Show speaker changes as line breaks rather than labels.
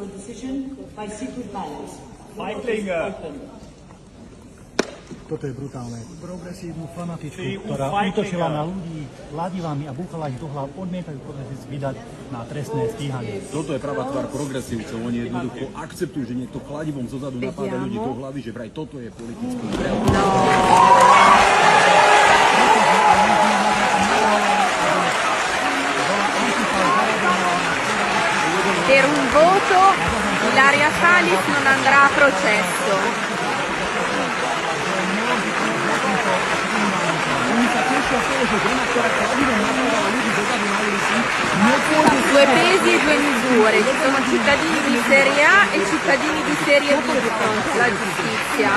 for a decision by secret ballot.
Toto je brutálne. Progresívnu fanatičku, ktorá útočila na ľudí kladivami a búchala ich do hlav, odmietajú progresívci vydať na trestné stíhanie.
Toto je pravá tvár progresívcov. Oni jednoducho akceptujú, že niekto kladivom zozadu napáda ľudí do hlavy, že vraj toto je politický prejad.
Per un voto Ilaria Salis non andrà a processo. Due pesi e due misure, ci sono cittadini di serie A e cittadini di serie B di fronte alla giustizia.